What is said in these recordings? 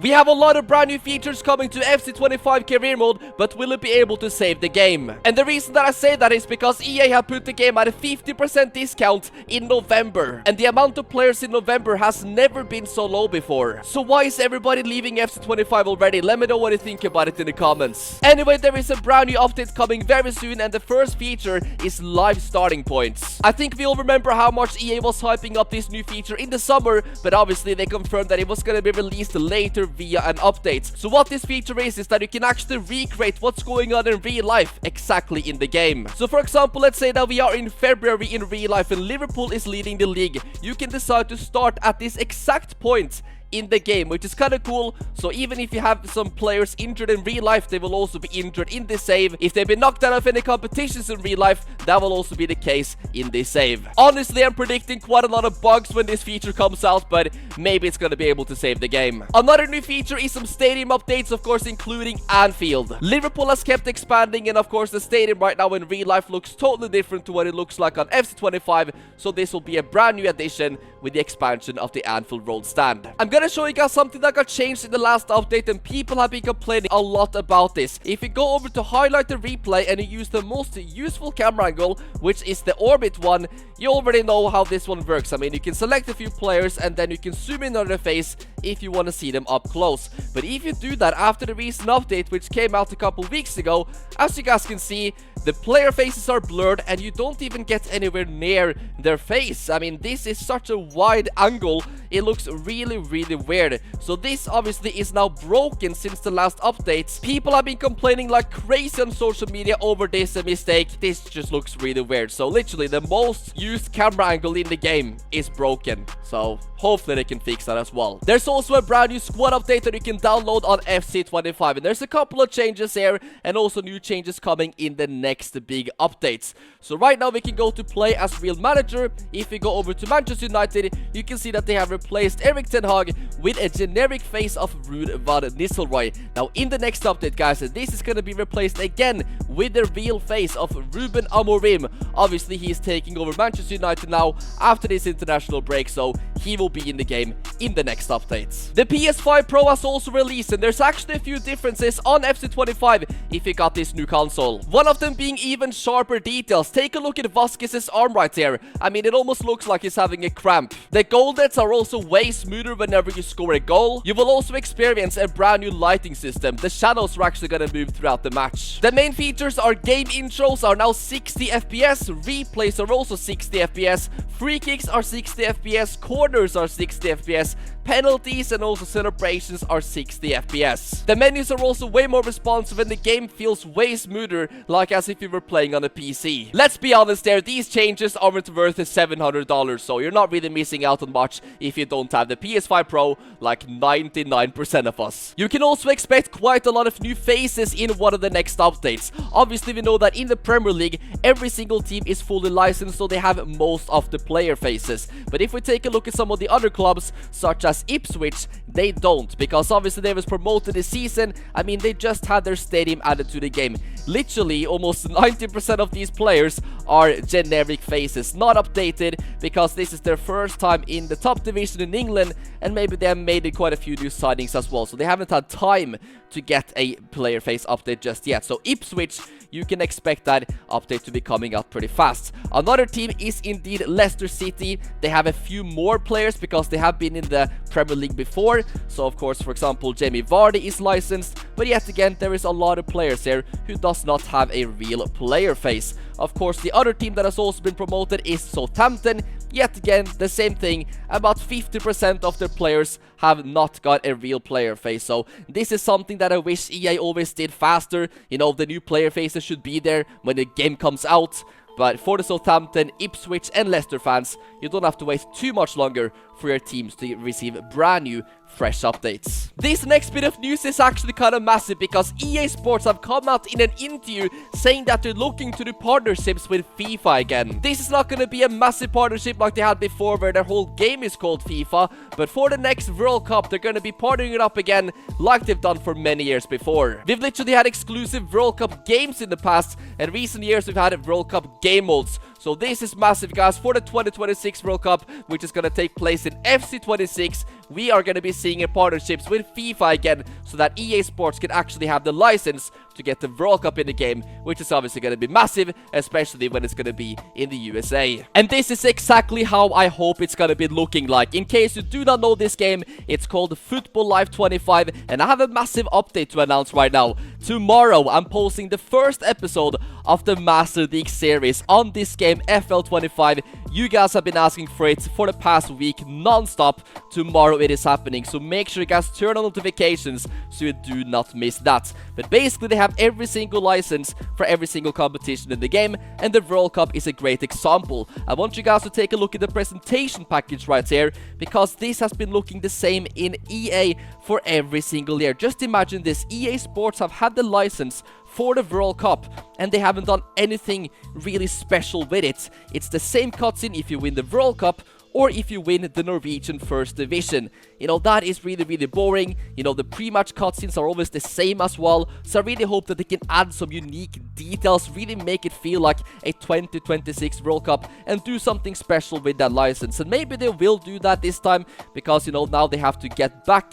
We have a lot of brand new features coming to FC25 Career Mode, but will it be able to save the game? And the reason that I say that is because EA have put the game at a 50% discount in November. And the amount of players in November has never been so low before. So why is everybody leaving FC25 already? Let me know what you think about it in the comments. Anyway, there is a brand new update coming very soon, and the first feature is live starting points. I think we all remember how much EA was hyping up this new feature in the summer, but obviously they confirmed that it was going to be released later via an update. So what this feature is that you can actually recreate what's going on in real life exactly in the game. So for example, let's say that we are in February in real life and Liverpool is leading the league. You can decide to start at this exact point in the game, which is kind of cool. So even if you have some players injured in real life, they will also be injured in this save. If they've been knocked out of any competitions in real life, that will also be the case in this save. Honestly, I'm predicting quite a lot of bugs when this feature comes out, but maybe it's gonna be able to save the game. Another new feature is some stadium updates, of course, including Anfield. Liverpool has kept expanding, and of course the stadium right now in real life looks totally different to what it looks like on FC25, so this will be a brand new addition with the expansion of the Anfield Road stand. I'm gonna show you guys something that got changed in the last update, and people have been complaining a lot about this. If you go over to highlight the replay and you use the most useful camera angle, which is the orbit one, you already know how this one works. I mean, you can select a few players and then you can zoom in on their face if you want to see them up close. But if you do that after the recent update, which came out a couple weeks ago, as you guys can see, the player faces are blurred and you don't even get anywhere near their face. I mean, this is such a wide angle, it looks really weird. So this obviously is now broken since the last updates. People have been complaining like crazy on social media over this mistake. This just looks really weird. So literally the most used camera angle in the game is broken. So hopefully they can fix that as well. There's also a brand new squad update that you can download on FC25, and there's a couple of changes here and also new changes coming in the next big updates. So right now we can go to play as real manager. If we go over to Manchester United, you can see that they have replaced Erik ten Hag with a generic face of Ruud van Nistelrooy. Now in the next update, guys, this is going to be replaced again with the real face of Ruben Amorim. Obviously he is taking over Manchester United now after this international break, so he will be in the game in the next updates. The PS5 Pro has also released, and there's actually a few differences on FC25 if you got this new console. One of them being even sharper details. Take a look at Vasquez's arm right here. I mean, it almost looks like he's having a cramp. The goal nets are also way smoother whenever you score a goal. You will also experience a brand new lighting system. The shadows are actually gonna move throughout the match. The main features are game intros are now 60 FPS, replays are also 60 FPS, free kicks are 60 FPS, corners are 60 FPS, penalties and also celebrations are 60 FPS. The menus are also way more responsive and the game feels way smoother, like as if you were playing on a PC. Let's be honest there, these changes aren't worth $700, so you're not really missing out on much if you don't have the PS5 Pro, like 99% of us. You can also expect quite a lot of new faces in one of the next updates. Obviously we know that in the Premier League, every single team is fully licensed, so they have most of the player faces. But if we take a look at some of the other clubs, such as Ipswich, they don't, because obviously they was promoted this season. I mean, they just had their stadium added to the game. Literally almost 90% of these players are generic faces, not updated, because this is their first time in the top division in England, and maybe they have made quite a few new signings as well, so they haven't had time to get a player face update just yet. So Ipswich, you can expect that update to be coming out pretty fast. Another team is indeed Leicester City. They have a few more players because they have been in the Premier League before. So of course, for example, Jamie Vardy is licensed, but yet again, there is a lot of players here who does not have a real player face. Of course, the other team that has also been promoted is Southampton. Yet again, the same thing. About 50% of their players have not got a real player face. So this is something that I wish EA always did faster. You know, the new player faces should be there when the game comes out. But for the Southampton, Ipswich and Leicester fans, you don't have to wait too much longer for your teams to receive brand new fresh updates. This next bit of news is actually kind of massive because EA Sports have come out in an interview saying that they're looking to do partnerships with FIFA again. This is not going to be a massive partnership like they had before where their whole game is called FIFA, but for the next World Cup they're going to be partnering it up again like they've done for many years before. We've literally had exclusive World Cup games in the past, and recent years we've had World Cup game modes. So this is massive, guys, for the 2026 World Cup, which is going to take place in FC26. we are going to be seeing partnerships with FIFA again, so that EA Sports can actually have the license to get the World Cup in the game, which is obviously going to be massive, especially when it's going to be in the USA. And this is exactly how I hope it's going to be looking like. In case you do not know this game, it's called Football Live 25, and I have a massive update to announce right now. Tomorrow, I'm posting the first episode of the Master League series on this game, FL25. You guys have been asking for it for the past week non-stop. Tomorrow it is happening, so make sure you guys turn on notifications so you do not miss that. But basically, they have every single license for every single competition in the game, and the World Cup is a great example. I want you guys to take a look at the presentation package right here, because this has been looking the same in EA for every single year. Just imagine this: EA Sports have had the license for the World Cup, and they haven't done anything really special with it. It's the same cutscene if you win the World Cup or if you win the Norwegian First Division. You know, that is really boring. You know, the pre-match cutscenes are always the same as well, so I really hope that they can add some unique details, really make it feel like a 2026 World Cup, and do something special with that license. And maybe they will do that this time, because, you know, now they have to get back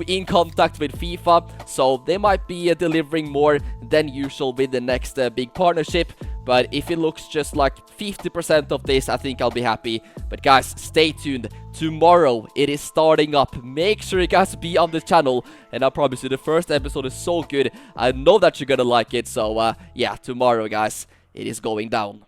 in contact with FIFA, so they might be delivering more than usual with the next big partnership. But if it looks just like 50% of this, I think I'll be happy. But guys, stay tuned. Tomorrow it is starting up. Make sure you guys be on the channel, and I promise you the first episode is so good. I know that you're gonna like it. So yeah, tomorrow guys, it is going down.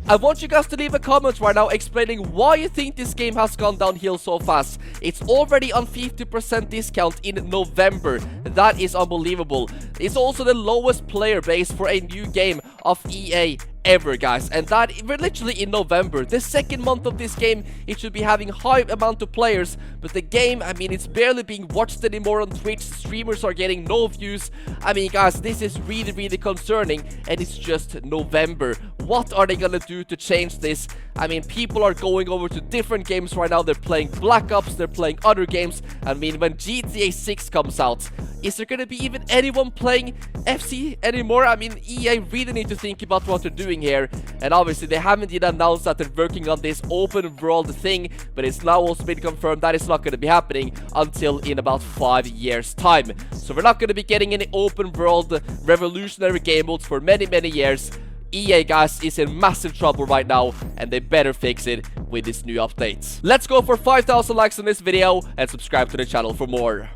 I want you guys to leave a comment right now explaining why you think this game has gone downhill so fast. It's already on 50% discount in November. That is unbelievable. It's also the lowest player base for a new game of EA ever, guys, and that we're literally in November, the second month of this game. It should be having high amount of players, but the game, I mean, it's barely being watched anymore on Twitch. Streamers are getting no views. I mean, guys, this is really concerning, and it's just November. What are they gonna do to change this? I mean, people are going over to different games right now. They're playing Black Ops, they're playing other games. I mean, when GTA 6 comes out, is there gonna be even anyone playing FC anymore? I mean, EA really need to think about what they're doing here. And obviously, they haven't yet announced that they're working on this open world thing, but it's now also been confirmed that it's not going to be happening until in about 5 years time. So we're not going to be getting any open world revolutionary game modes for many years. EA, guys, is in massive trouble right now, and they better fix it with this new update. Let's go for 5,000 likes on this video, and subscribe to the channel for more.